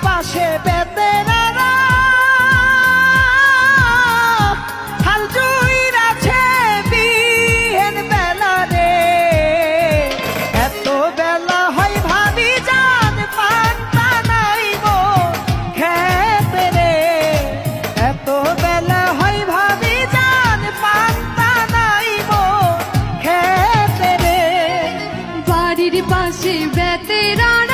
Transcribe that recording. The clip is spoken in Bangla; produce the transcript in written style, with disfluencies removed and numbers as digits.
পাশে বেতেরারা হাল জুইরাছে বিহেন বেলা রে। এত বেলা হয় ভাবি জান পান্তা নাইব খেতে রে। এত বেলা হয় ভাবি জান পান্তা নাইব খেতে রে। বাড়ির পাশে বেতেরারা